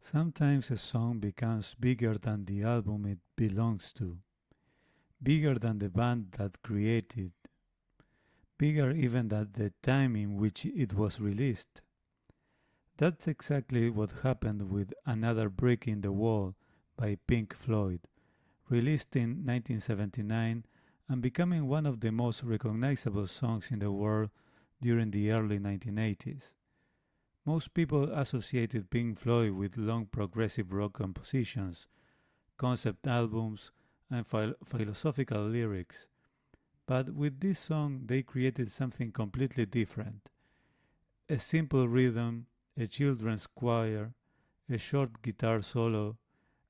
Sometimes a song becomes bigger than the album it belongs to, bigger than the band that created, bigger even than the time in which it was released. That's exactly what happened with Another Brick in the Wall by Pink Floyd, released in 1979 and becoming one of the most recognizable songs in the world during the early 1980s. Most people associated Pink Floyd with long progressive rock compositions, concept albums, and philosophical lyrics. But with this song, they created something completely different. A simple rhythm, a children's choir, a short guitar solo,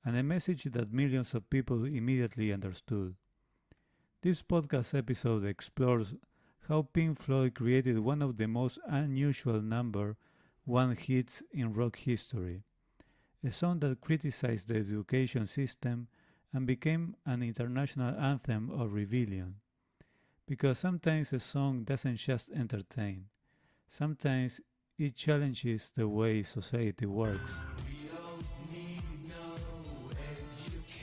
and a message that millions of people immediately understood. This podcast episode explores how Pink Floyd created one of the most unusual number one hits in rock history, a song that criticized the education system and became an international anthem of rebellion. Because sometimes a song doesn't just entertain, sometimes it challenges the way society works.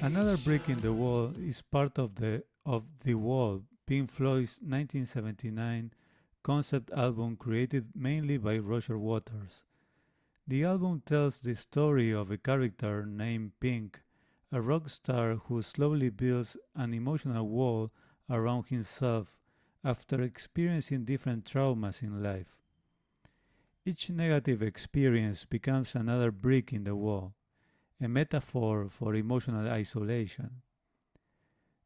Another Brick in the Wall is part of The Wall, Pink Floyd's 1979 concept album created mainly by Roger Waters. The album tells the story of a character named Pink, a rock star who slowly builds an emotional wall around himself after experiencing different traumas in life. Each negative experience becomes another brick in the wall, a metaphor for emotional isolation.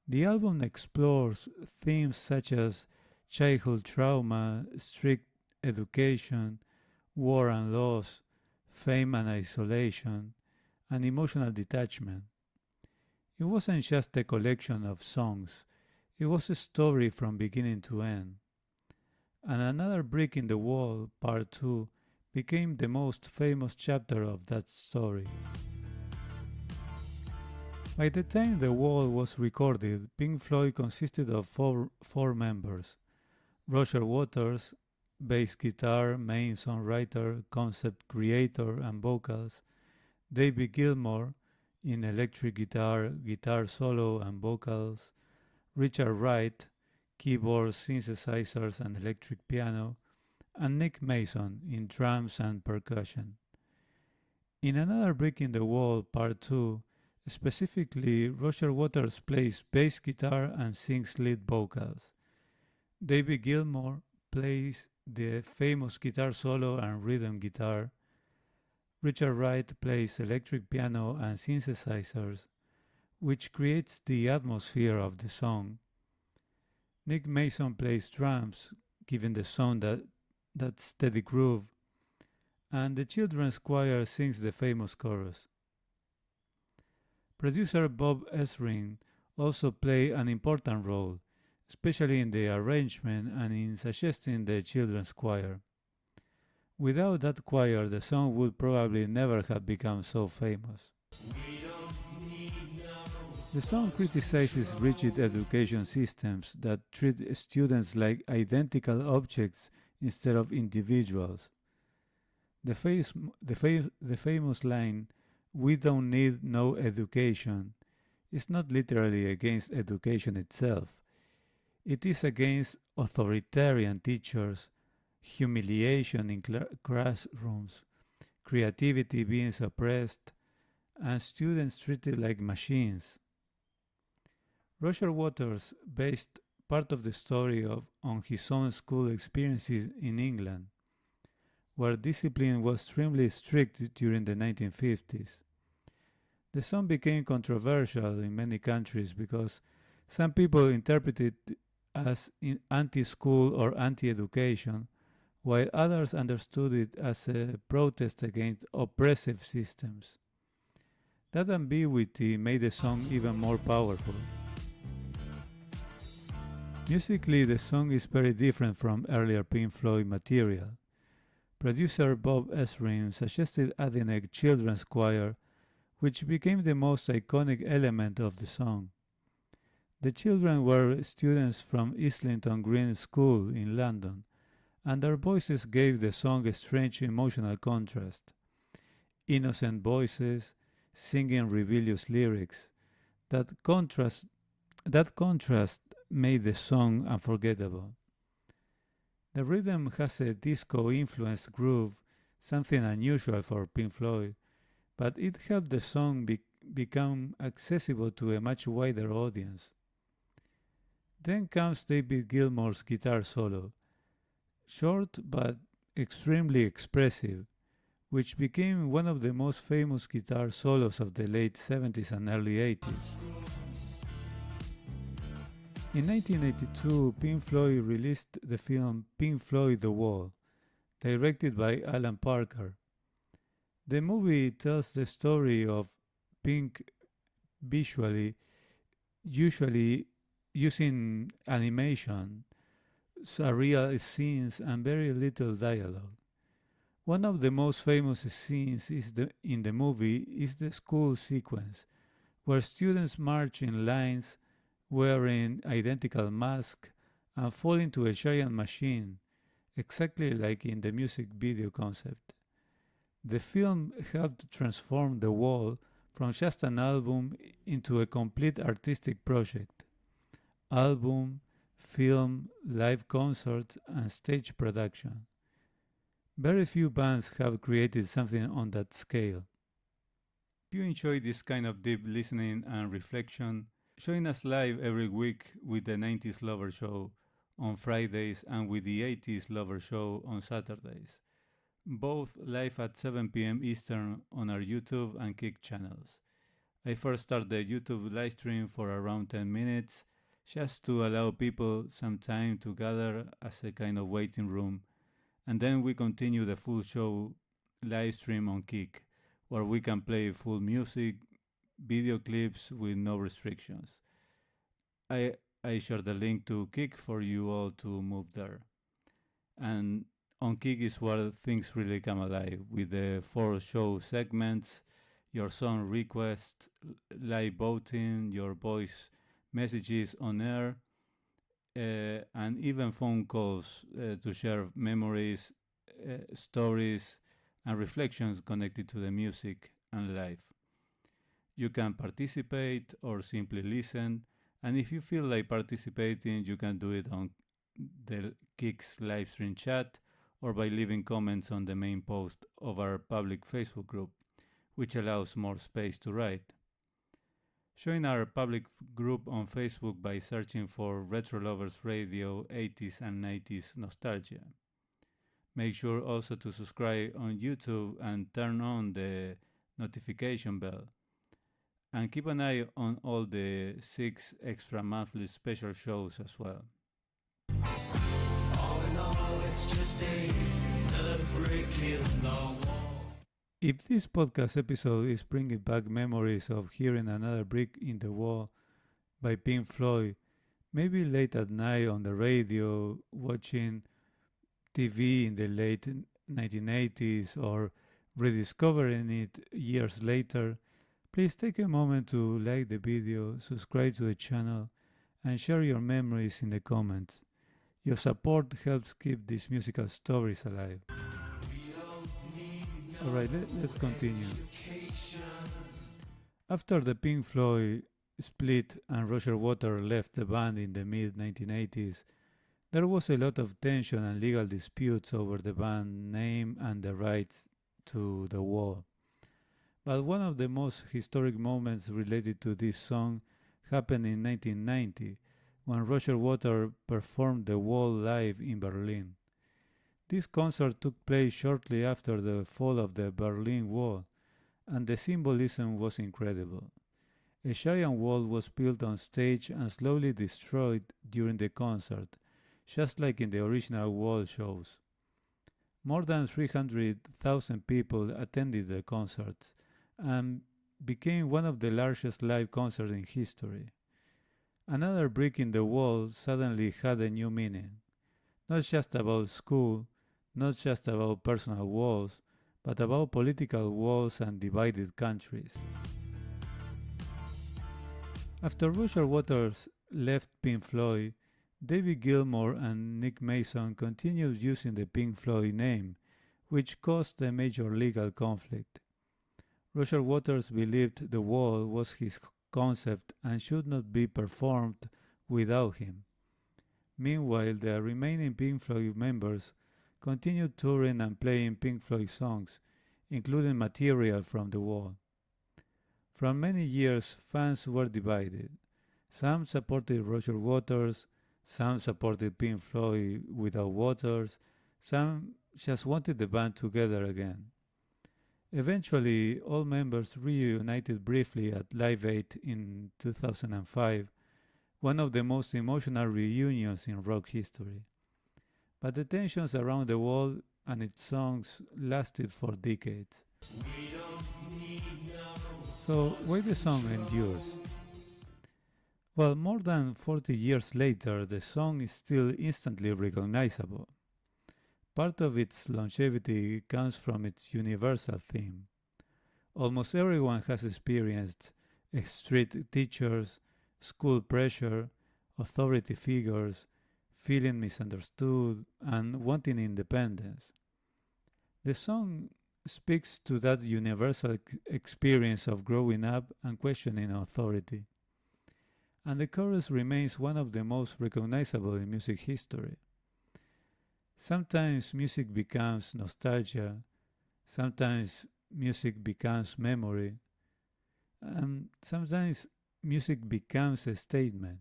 The album explores themes such as childhood trauma, strict education, war and loss, fame and isolation, and emotional detachment. It wasn't just a collection of songs, it was a story from beginning to end. And Another Brick in the Wall, Part 2, became the most famous chapter of that story. By the time The Wall was recorded, Pink Floyd consisted of four members: Roger Waters, bass guitar, main songwriter, concept creator, and vocals; David Gilmour in electric guitar, guitar solo, and vocals; Richard Wright, keyboards, synthesizers, and electric piano; and Nick Mason in drums and percussion. In Another Brick in the Wall, Part 2, specifically, Roger Waters plays bass guitar and sings lead vocals. David Gilmour plays the famous guitar solo and rhythm guitar. Richard Wright plays electric piano and synthesizers, which creates the atmosphere of the song. Nick Mason plays drums, giving the song that steady groove, and the children's choir sings the famous chorus. Producer Bob Ezrin also played an important role, especially in the arrangement and in suggesting the children's choir. Without that choir, the song would probably never have become so famous. The song criticizes rigid education systems that treat students like identical objects instead of individuals. The famous line, "We don't need no education," is not literally against education itself. It is against authoritarian teachers, humiliation in classrooms, creativity being suppressed, and students treated like machines. Roger Waters based part of the story on his own school experiences in England, where discipline was extremely strict during the 1950s. The song became controversial in many countries because some people interpreted it as anti-school or anti-education, while others understood it as a protest against oppressive systems. That ambiguity made the song even more powerful. Musically, the song is very different from earlier Pink Floyd material. Producer Bob Ezrin suggested adding a children's choir, which became the most iconic element of the song. The children were students from Islington Green School in London, and their voices gave the song a strange emotional contrast. Innocent voices singing rebellious lyrics. That contrast that contrast made the song unforgettable. The rhythm has a disco influenced groove, something unusual for Pink Floyd, but it helped the song become accessible to a much wider audience. Then comes David Gilmour's guitar solo, short but extremely expressive, which became one of the most famous guitar solos of the late 70s and early 80s. In 1982, Pink Floyd released the film Pink Floyd The Wall, directed by Alan Parker. The movie tells the story of Pink visually, usually using animation, surreal scenes, and very little dialogue. One of the most famous scenes in the movie is the school sequence, where students march in lines wearing identical masks and fall into a giant machine, exactly like in the music video concept. The film helped transform The Wall from just an album into a complete artistic project. Album, film, live concerts, and stage production. Very few bands have created something on that scale. If you enjoy this kind of deep listening and reflection, join us live every week with the 90s Lover Show on Fridays and with the 80s Lover Show on Saturdays, both live at 7 p.m. Eastern on our YouTube and Kick channels. I first start the YouTube live stream for around 10 minutes, just to allow people some time to gather as a kind of waiting room, and then we continue the full show live stream on Kick, where we can play full music, video clips with no restrictions. I share the link to Kick for you all to move there. And on Kick is where things really come alive, with the 4 show segments, your song request, live voting, your voice messages on air, and even phone calls to share memories, stories, and reflections connected to the music and life. You can participate or simply listen, and if you feel like participating, you can do it on the Kick's live stream chat or by leaving comments on the main post of our public Facebook group, which allows more space to write. Join our public group on Facebook by searching for RetroLovers Radio 80s and 90s Nostalgia. Make sure also to subscribe on YouTube and turn on the notification bell. And keep an eye on all the 6 extra monthly special shows as well. All in all, it's just another break in the wall. If this podcast episode is bringing back memories of hearing another brick in the wall by Pink Floyd, maybe late at night on the radio, watching TV in the late 1980s, or rediscovering it years later, please take a moment to like the video, subscribe to the channel, and share your memories in the comments. Your support helps keep these musical stories alive. Alright, let's continue. After the Pink Floyd split and Roger Waters left the band in the mid-1980s, there was a lot of tension and legal disputes over the band name and the rights to The Wall. But one of the most historic moments related to this song happened in 1990, when Roger Waters performed The Wall live in Berlin. This concert took place shortly after the fall of the Berlin Wall, and the symbolism was incredible. A giant wall was built on stage and slowly destroyed during the concert, just like in the original Wall shows. More than 300,000 people attended the concert, and became one of the largest live concerts in history. Another brick in the wall suddenly had a new meaning, not just about school, not just about personal walls, but about political walls and divided countries. After Roger Waters left Pink Floyd, David Gilmour and Nick Mason continued using the Pink Floyd name, which caused a major legal conflict. Roger Waters believed The Wall was his concept and should not be performed without him. Meanwhile, the remaining Pink Floyd members continued touring and playing Pink Floyd songs, including material from The Wall. For many years, fans were divided. Some supported Roger Waters, some supported Pink Floyd without Waters, some just wanted the band together again. Eventually, all members reunited briefly at Live 8 in 2005, one of the most emotional reunions in rock history. But the tensions around The Wall and its songs lasted for decades. So, why the song endures? Well, more than 40 years later, the song is still instantly recognizable. Part of its longevity comes from its universal theme. Almost everyone has experienced street teachers, school pressure, authority figures, feeling misunderstood, and wanting independence. The song speaks to that universal experience of growing up and questioning authority. And the chorus remains one of the most recognizable in music history. Sometimes music becomes nostalgia, sometimes music becomes memory, and sometimes music becomes a statement.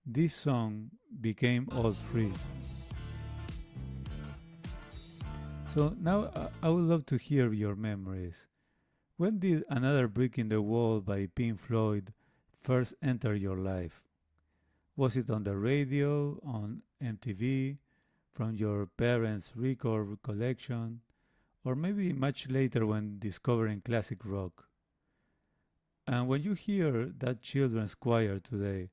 This song became all three. So now I would love to hear your memories. When did Another Brick in the Wall by Pink Floyd first enter your life? Was it on the radio, on MTV, from your parents' record collection, or maybe much later when discovering classic rock? And when you hear that children's choir today,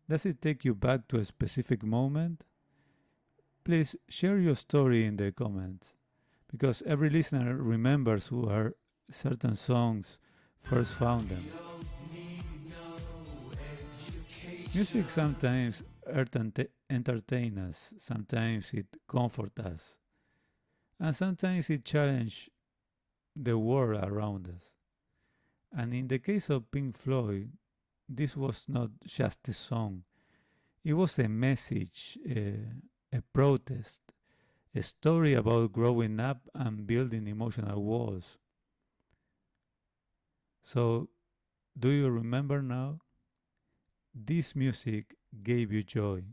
does it take you back to a specific moment? Please share your story in the comments, because every listener remembers where certain songs first found them. Music sometimes entertains us, sometimes it comforts us, and sometimes it challenges the world around us. And in the case of Pink Floyd, this was not just a song, it was a message, a protest, a story about growing up and building emotional walls. So, do you remember now? This music gave you joy.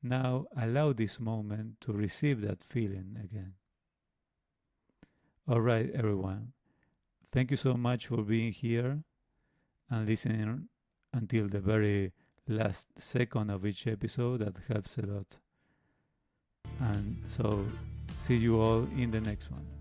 Now allow this moment to receive that feeling again. Alright, everyone. Thank you so much for being here and listening until the very last second of each episode. That helps a lot. And so, see you all in the next one.